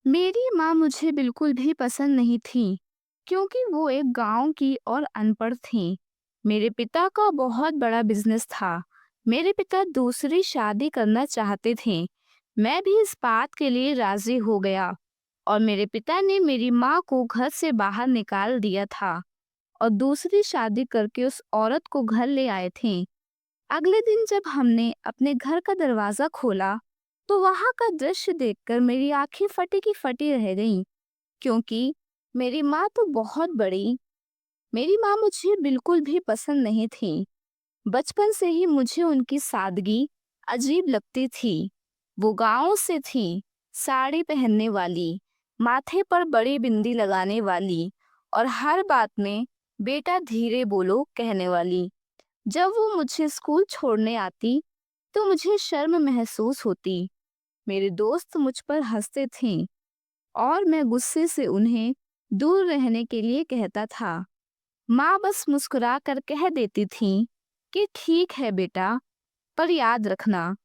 मेरी माँ मुझे बिल्कुल भी पसंद नहीं थी, क्योंकि वो एक गांव की और अनपढ़ थी। मेरे पिता का बहुत बड़ा बिजनेस था। मेरे पिता दूसरी शादी करना चाहते थे। मैं भी इस बात के लिए राजी हो गया और मेरे पिता ने मेरी माँ को घर से बाहर निकाल दिया था और दूसरी शादी करके उस औरत को घर ले आए थे। अगले दिन जब हमने अपने घर का दरवाजा खोला, तो वहां का दृश्य देखकर मेरी आंखें फटी की फटी रह गईं, क्योंकि मेरी माँ तो बहुत बड़ी। मेरी माँ मुझे बिल्कुल भी पसंद नहीं थी। बचपन से ही मुझे उनकी सादगी अजीब लगती थी। वो गांव से थी, साड़ी पहनने वाली, माथे पर बड़ी बिंदी लगाने वाली और हर बात में बेटा धीरे बोलो कहने वाली। जब वो मुझे स्कूल छोड़ने आती, तो मुझे शर्म महसूस होती। मेरे दोस्त मुझ पर हंसते थे और मैं गुस्से से उन्हें दूर रहने के लिए कहता था। माँ बस मुस्कुरा कर कह देती थी कि ठीक है बेटा, पर याद रखना,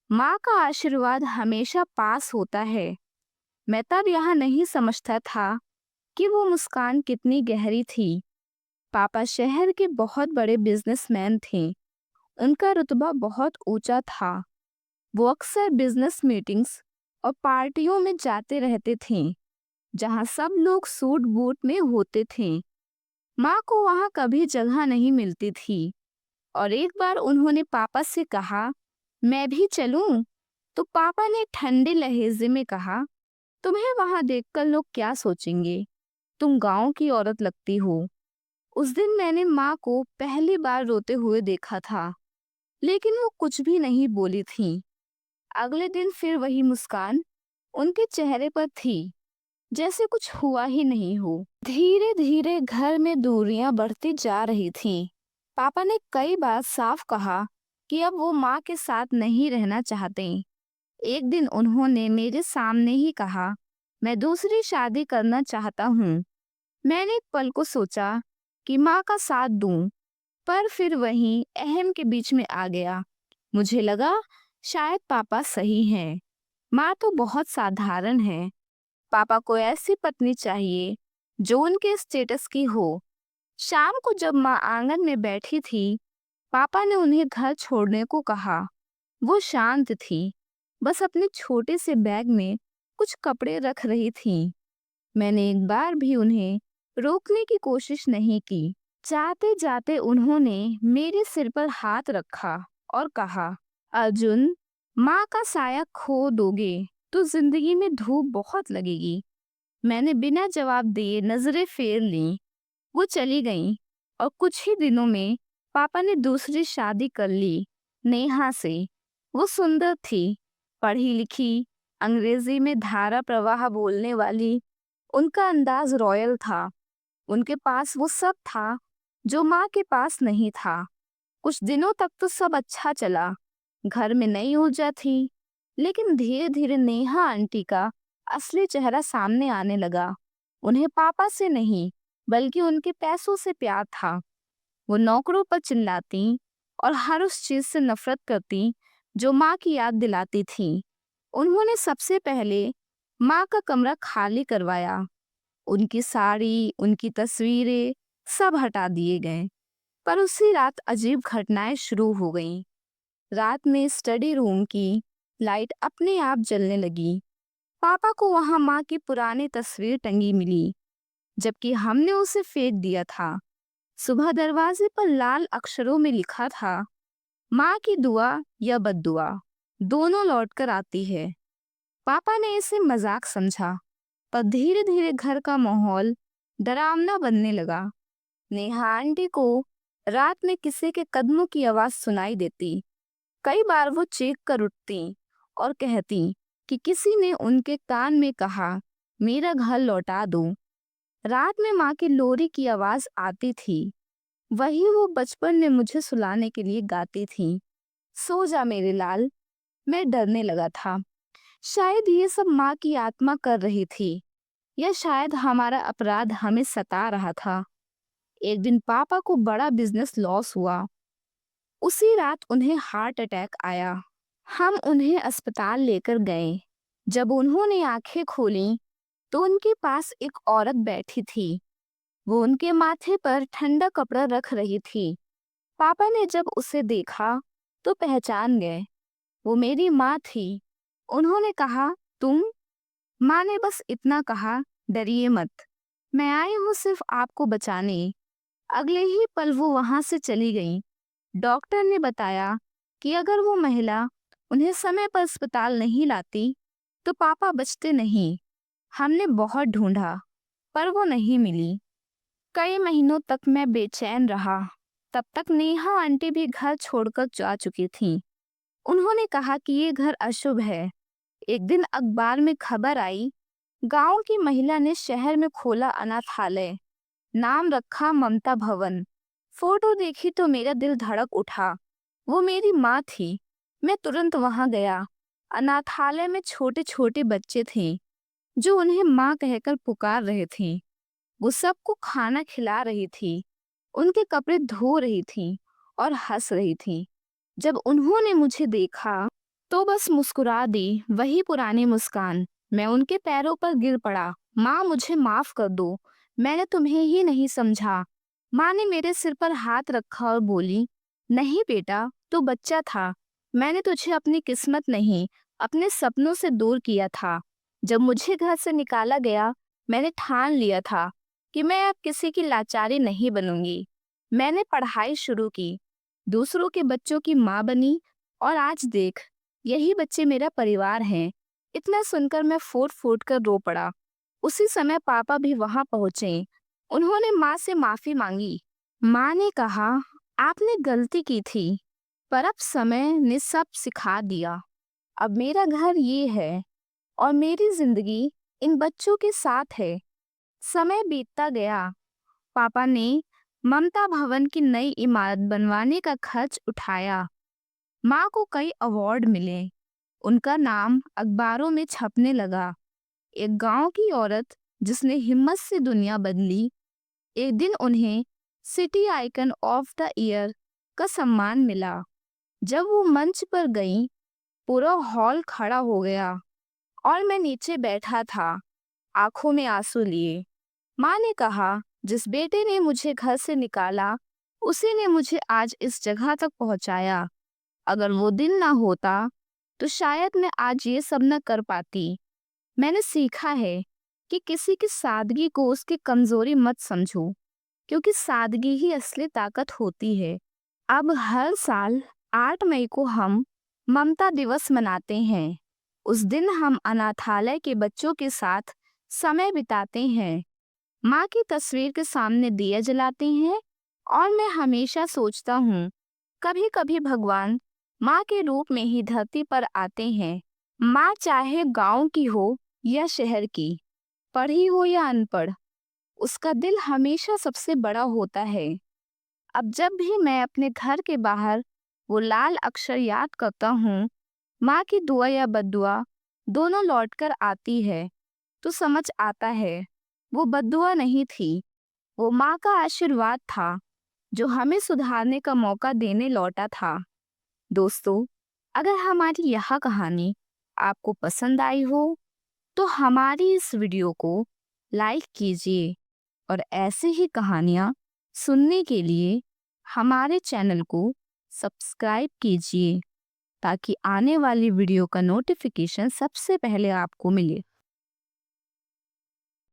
माँ का आशीर्वाद हमेशा पास होता है। मैं तब यह नहीं समझता था कि वो मुस्कान कितनी गहरी थी। पापा शहर के बहुत बड़े बिजनेसमैन थे। उनका रुतबा बहुत ऊंचा था। वो अक्सर बिजनेस मीटिंग्स और पार्टियों में जाते रहते थे, जहां सब लोग सूट बूट में होते थे। माँ को वहां कभी जगह नहीं मिलती थी और एक बार उन्होंने पापा से कहा, मैं भी चलूं? तो पापा ने ठंडे लहजे में कहा, तुम्हें वहां देखकर लोग क्या सोचेंगे? तुम गांव की औरत लगती हो। उस दिन मैंने माँ को पहली बार रोते हुए देखा था, लेकिन वो कुछ भी नहीं बोली थी। अगले दिन फिर वही मुस्कान उनके चेहरे पर थी, जैसे कुछ हुआ ही नहीं हो। धीरे धीरे घर में दूरियां बढ़ती जा रही थीं। पापा ने कई बार साफ कहा कि अब वो माँ के साथ नहीं रहना चाहते। एक दिन उन्होंने मेरे सामने ही कहा, मैं दूसरी शादी करना चाहता हूँ। मैंने एक पल को सोचा कि माँ का साथ दूं, पर फिर वही अहम के बीच में आ गया। मुझे लगा शायद पापा सही हैं। माँ तो बहुत साधारण है। पापा को ऐसी पत्नी चाहिए जो उनके स्टेटस की हो। शाम को जब माँ आंगन में बैठी थी, पापा ने उन्हें घर छोड़ने को कहा। वो शांत थी, बस अपने छोटे से बैग में कुछ कपड़े रख रही थी। मैंने एक बार भी उन्हें रोकने की कोशिश नहीं की। जाते जाते उन्होंने मेरे सिर पर हाथ रखा और कहा, अर्जुन, माँ का साया खो दोगे तो जिंदगी में धूप बहुत लगेगी। मैंने बिना जवाब दिए नजरें फेर लीं। वो चली गईं और कुछ ही दिनों में पापा ने दूसरी शादी कर ली, नेहा से। वो सुंदर थी, पढ़ी लिखी, अंग्रेजी में धारा प्रवाह बोलने वाली। उनका अंदाज रॉयल था। उनके पास वो सब था जो माँ के पास नहीं था। कुछ दिनों तक तो सब अच्छा चला, घर में नई ऊर्जा थी। लेकिन धीरे धीरे नेहा आंटी का असली चेहरा सामने आने लगा। उन्हें पापा से नहीं, बल्कि उनके पैसों से प्यार था। वो नौकरों पर चिल्लाती और हर उस चीज से नफरत करती जो माँ की याद दिलाती थी। उन्होंने सबसे पहले माँ का कमरा खाली करवाया। उनकी साड़ी, उनकी तस्वीरें सब हटा दिए गए। पर उसी रात अजीब घटनाएं शुरू हो गईं। रात में स्टडी रूम की लाइट अपने आप जलने लगी। पापा को वहां माँ की पुरानी तस्वीर टंगी मिली, जबकि हमने उसे फेंक दिया था। सुबह दरवाजे पर लाल अक्षरों में लिखा था, माँ की दुआ या बद्दुआ दोनों लौट कर आती है। पापा ने इसे मजाक समझा, पर धीरे धीरे घर का माहौल डरावना बनने लगा। नेहा आंटी को रात में किसी के कदमों की आवाज सुनाई देती। कई बार वो चीख कर उठती और कहती कि किसी ने उनके कान में कहा, मेरा घर लौटा दो। रात में माँ की लोरी की आवाज आती थी। वही वो बचपन में मुझे सुलाने के लिए गाती थी, सो जा मेरे लाल। मैं डरने लगा था। शायद ये सब माँ की आत्मा कर रही थी, या शायद हमारा अपराध हमें सता रहा था। एक दिन पापा को बड़ा बिजनेस लॉस हुआ। उसी रात उन्हें हार्ट अटैक आया। हम उन्हें अस्पताल लेकर गए। जब उन्होंने आंखें खोलीं, तो उनके पास एक औरत बैठी थी। वो उनके माथे पर ठंडा कपड़ा रख रही थी। पापा ने जब उसे देखा तो पहचान गए। वो मेरी माँ थी। उन्होंने कहा, तुम? माँ ने बस इतना कहा, डरिए मत, मैं आई हूँ सिर्फ आपको बचाने। अगले ही पल वो वहां से चली गई। डॉक्टर ने बताया कि अगर वो महिला उन्हें समय पर अस्पताल नहीं लाती तो पापा बचते नहीं। हमने बहुत ढूंढा पर वो नहीं मिली। कई महीनों तक मैं बेचैन रहा। तब तक नेहा आंटी भी घर छोड़कर जा चुकी थीं। उन्होंने कहा कि ये घर अशुभ है। एक दिन अखबार में खबर आई, गांव की महिला ने शहर में खोला अनाथालय। नाम रखा ममता भवन। फोटो देखी तो मेरा दिल धड़क उठा। वो मेरी माँ थी। मैं तुरंत वहां गया। अनाथालय में छोटे छोटे बच्चे थे जो उन्हें माँ कहकर पुकार रहे थे। वो सबको खाना खिला रही थी, उनके कपड़े धो रही थी और हंस रही थी। जब उन्होंने मुझे देखा तो बस मुस्कुरा दी, वही पुरानी मुस्कान। मैं उनके पैरों पर गिर पड़ा। माँ, मुझे माफ कर दो, मैंने तुम्हें ही नहीं समझा। माँ ने मेरे सिर पर हाथ रखा और बोली, नहीं बेटा, तू बच्चा था। मैंने तुझे अपनी किस्मत नहीं, अपने सपनों से दूर किया था। जब मुझे घर से निकाला गया, मैंने ठान लिया था कि मैं अब किसी की लाचारी नहीं बनूंगी। मैंने पढ़ाई शुरू की, दूसरों के बच्चों की माँ बनी और आज देख, यही बच्चे मेरा परिवार हैं। इतना सुनकर मैं फूट फूट कर रो पड़ा। उसी समय पापा भी वहां पहुंचे। उन्होंने माँ से माफी मांगी। माँ ने कहा, आपने गलती की थी, पर अब समय ने सब सिखा दिया। अब मेरा घर ये है और मेरी जिंदगी इन बच्चों के साथ है। समय बीतता गया। पापा ने ममता भवन की नई इमारत बनवाने का खर्च उठाया। माँ को कई अवार्ड मिले। उनका नाम अखबारों में छपने लगा। एक गांव की औरत जिसने हिम्मत से दुनिया बदली। एक दिन उन्हें city icon of the year का सम्मान मिला। जब वो मंच पर गईं, पूरा हॉल खड़ा हो गया और मैं नीचे बैठा था, आंखों में आंसू लिए। माँ ने कहा, जिस बेटे ने मुझे घर से निकाला, उसी ने मुझे आज इस जगह तक पहुंचाया। अगर वो दिन ना होता तो शायद मैं आज ये सब न कर पाती। मैंने सीखा है कि किसी की सादगी को उसकी कमजोरी मत समझो, क्योंकि सादगी ही असली ताकत होती है। अब हर साल 8 मई को हम ममता दिवस मनाते हैं। उस दिन हम अनाथालय के बच्चों के साथ समय बिताते हैं, माँ की तस्वीर के सामने दिया जलाते हैं और मैं हमेशा सोचता हूँ, कभी कभी भगवान माँ के रूप में ही धरती पर आते हैं। माँ चाहे गांव की हो या शहर की, पढ़ी हो या अनपढ़, उसका दिल हमेशा सबसे बड़ा होता है। अब जब भी मैं अपने घर के बाहर वो लाल अक्षर याद करता हूँ, माँ की दुआ या बद्दुआ दोनों लौटकर आती है, तो समझ आता है वो बद्दुआ नहीं थी, वो माँ का आशीर्वाद था जो हमें सुधारने का मौका देने लौटा था। दोस्तों, अगर हमारी यह कहानी आपको पसंद आई हो तो हमारी इस वीडियो को लाइक कीजिए और ऐसे ही कहानियाँ सुनने के लिए हमारे चैनल को सब्सक्राइब कीजिए ताकि आने वाली वीडियो का नोटिफिकेशन सबसे पहले आपको मिले।